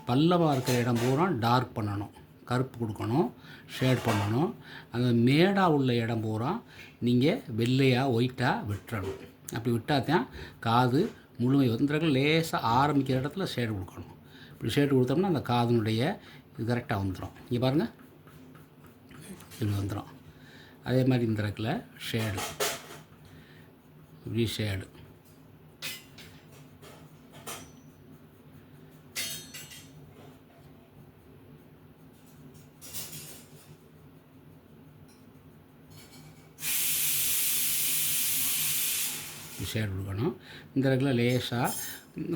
பள்ளமாக இருக்கிற இடம் பூரா டார்க் பண்ணணும், கருப்பு கொடுக்கணும், ஷேட் பண்ணணும். அந்த மேடாக உள்ள இடம் பூரா நீங்கள் வெள்ளையாக ஒயிட்டாக விட்டுறணும். அப்படி விட்டால் தான் காது முழுமை வந்து லேசாக ஆரம்பிக்கிற இடத்துல ஷேடு கொடுக்கணும். இப்படி ஷேடு கொடுத்தோம்னா அந்த காதுனுடைய இது கரெக்டாக வந்துடும். இங்கே பாருங்கள், இப்படி வந்துடும். அதே மாதிரி இந்த இடத்துல ஷேடு, இப்படி ஷேடு, ஷேட் கொடுக்கணும். இந்த இடத்துல லேசாக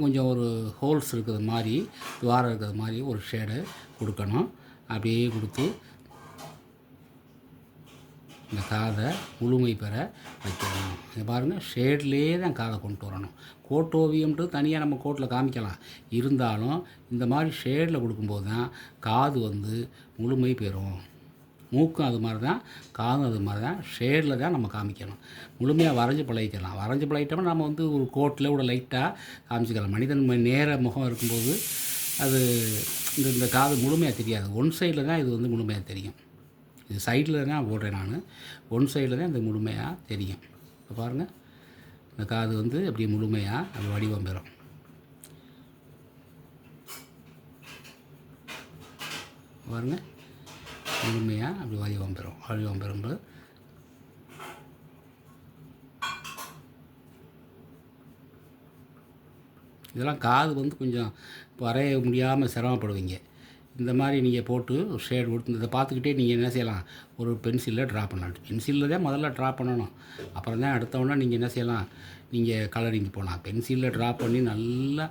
கொஞ்சம் ஒரு ஹோல்ஸ் இருக்கிறது மாதிரி, துவாரம் இருக்கிறது மாதிரி ஒரு ஷேடு கொடுக்கணும். அப்படியே கொடுத்து இந்த காதை முழுமை பெற வைக்கணும். இங்கே பாருங்கள், ஷேட்லேயே தான் காதை கொண்டு வரணும். கோட் ஓவியம்ன்றது தனியாக நம்ம கோட்டில் காமிக்கலாம். இருந்தாலும் இந்த மாதிரி ஷேடில் கொடுக்கும்போது தான் காது வந்து முழுமை பெறும். மூக்கும் அது மாதிரி தான், காதும் அது மாதிரி தான், ஷேடில் தான் நம்ம காமிக்கணும். முழுமையாக வரைஞ்சி பழகிக்கலாம். வரைஞ்சி பழகிட்டோம்னா நம்ம வந்து ஒரு கோட்டில் கூட லைட்டாக காமிச்சிக்கலாம். மனிதன் நேர முகம் இருக்கும்போது அது இந்த காது முழுமையாக தெரியாது. ஒன் சைடில் தான் இது வந்து முழுமையாக தெரியும். இது சைடில் தான் போடுறேன் நான். ஒன் சைடில் தான் இந்த முழுமையாக தெரியும். இப்போ பாருங்கள், இந்த காது வந்து அப்படி முழுமையாக அது வடிவம் பெறும். பாருங்கள், முழுமையாக அப்படி வடிவம் பெறும்போது இதெல்லாம் காது வந்து கொஞ்சம் வரைய முடியாமல் சிரமப்படுவீங்க. இந்த மாதிரி நீங்கள் போட்டு ஷேட் கொடுத்து இதை பார்த்துக்கிட்டே நீங்கள் என்ன செய்யலாம், ஒரு பென்சிலில் ட்ரா பண்ணலாம். பென்சிலில் தான் முதல்ல ட்ரா பண்ணணும். அப்புறம் தான் அடுத்தவொன்னே நீங்கள் என்ன செய்யலாம், நீங்கள் கலரிங் போகலாம். பென்சிலில் ட்ரா பண்ணி நல்லா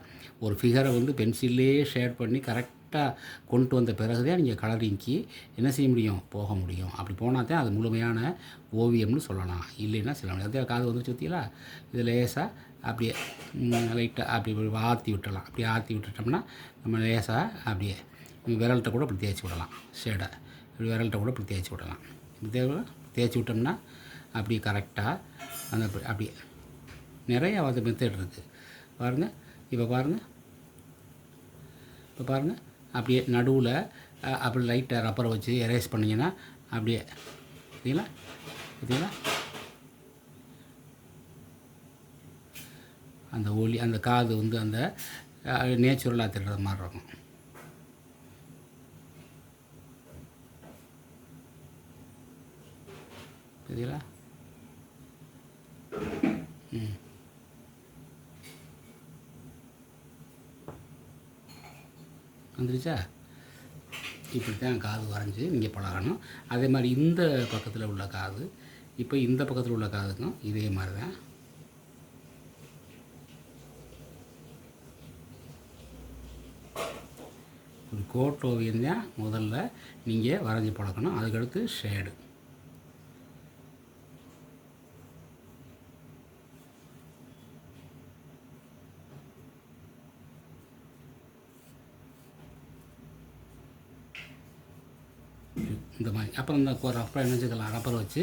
ஒரு ஃபிகரை வந்து பென்சில்லே ஷேட் பண்ணி கரெக்டாக கொண்டு வந்த பிறகு தான் நீங்கள் கலரிங்க்கு என்ன செய்ய முடியும், போக முடியும். அப்படி போனால் தான் அது முழுமையான ஓவியம்னு சொல்லலாம். இல்லைன்னா சில அதே காது வந்து சுற்றிங்களா, இது லேசாக அப்படியே லைட்டாக அப்படி ஆற்றி விட்டுடலாம். அப்படி ஆற்றி விட்டுட்டோம்னா நம்ம லேசாக அப்படியே விரல்கிட்ட கூட இப்படி தேய்ச்சி விடலாம். ஷேடை இப்படி விரல்கிட்ட கூட இப்படி தேய்ச்சி விடலாம். இப்படி தேய்ச்சி விட்டோம்னா அப்படியே கரெக்டாக அந்த அப்படியே நிறைய வந்து மெத்தட் இருக்குது. பாருங்கள், இப்போ பாருங்கள் அப்படியே நடுவில் அப்படி லைட்டாக ரப்பரை வச்சு எரேஸ் பண்ணிங்கன்னா அப்படியே பார்த்தீங்களா அந்த ஒளி, அந்த காது வந்து அந்த நேச்சுரலாக திடுறது மாதிரி இருக்கும். சரிங்களா? வந்துருச்சா? இப்படி தான் காது வரைஞ்சி நீங்கள் பழகணும். அதே மாதிரி இந்த பக்கத்தில் உள்ள காது, இப்போ இந்த பக்கத்தில் உள்ள காதுக்கும் இதே மாதிரி தான். ஒரு கோட் ஓவியம் தான் முதல்ல நீங்கள் வரைஞ்சி பழக்கணும். அதுக்கடுத்து ஷேடு. இந்த மாதிரி அப்புறம் இந்த ரப்பரை நினைச்சிக்கலாம். ரப்பரை வச்சு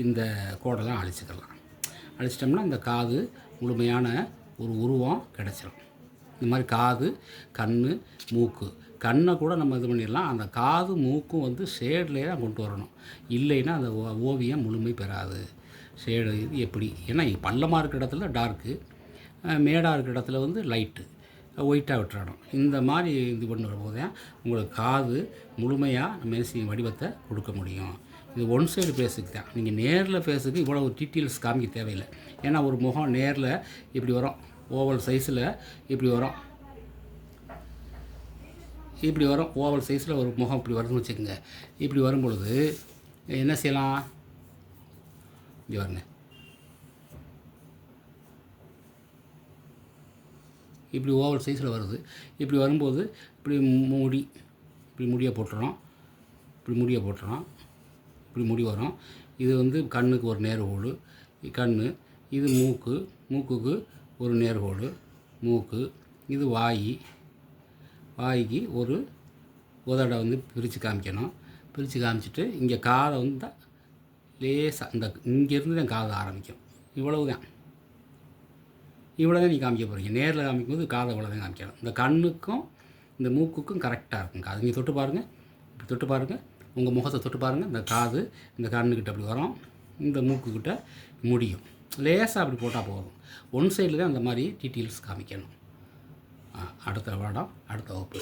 இந்த கோடெல்லாம் அழிச்சிக்கலாம். அழிச்சிட்டோம்னா இந்த காது முழுமையான ஒரு உருவம் கிடச்சிடும். இந்த மாதிரி காது, கண், மூக்கு, கண்ணை கூட நம்ம இது பண்ணிடலாம். அந்த காது மூக்கும் வந்து ஷேட்லேயே தான் கொண்டு வரணும். இல்லைன்னா அந்த ஓவியம் முழுமை பெறாது. ஷேடு இது எப்படி, ஏன்னா பள்ளமாக இருக்கிற இடத்துல டார்க்கு, மேடாக இருக்கிற இடத்துல வந்து லைட்டு, ஒயிட்டாக விட்டுறணும். இந்த மாதிரி இது பண்ணுற போது தான் உங்களுக்கு காது முழுமையாக நம்ம என்ன வடிவத்தை கொடுக்க முடியும். இது ஒன் சைடு ஃபேஸுக்கு தான். நீங்கள் நேரில் ஃபேஸுக்கு இவ்வளோ டீட்டெயில்ஸ் காமிக்க தேவையில்லை. ஏன்னா ஒரு முகம் நேரில் இப்படி வரும், ஓவல் சைஸில் இப்படி வரும், ஓவல் சைஸில் ஒரு முகம் இப்படி வருதுன்னு வச்சுக்கோங்க. இப்படி வரும் பொழுது என்ன செய்யலாம், இப்படி வருங்க, இப்படி ஓவல் சைஸில் வருது. இப்படி வரும்போது இப்படி முடியை போட்டுறோம், இப்படி முடி வரும். இது வந்து கண்ணுக்கு ஒரு நேர்கோடு, இது மூக்குக்கு ஒரு நேர்கோடு, இது வாய்க்கு ஒரு உதடை வந்து பிரித்து காமிக்கணும். பிரித்து காமிச்சிட்டு இங்கே காதை வந்து லேசாக இந்த இங்கேருந்து தான் காதை ஆரம்பிக்கும். இவ்வளவு தான் நீ காமிக்க போகிறீங்க. நேரில் காமிக்கும்போது காதை இவ்வளோ தான் காமிக்கணும். இந்த கண்ணுக்கும் இந்த மூக்குக்கும் கரெக்டாக இருக்கும். காது நீங்கள் தொட்டு பாருங்கள், இப்படி தொட்டு பாருங்கள், உங்கள் முகத்தை தொட்டு பாருங்கள். இந்த காது இந்த கண்ணுக்கிட்ட அப்படி வரும், இந்த மூக்குக்கிட்ட முடியும். லேசாக அப்படி போட்டால் போதும். ஒன் சைடில் தான் அந்த மாதிரி டீட்டெயில்ஸ் காமிக்கணும். அடுத்த பாடம் அடுத்த வகுப்பு.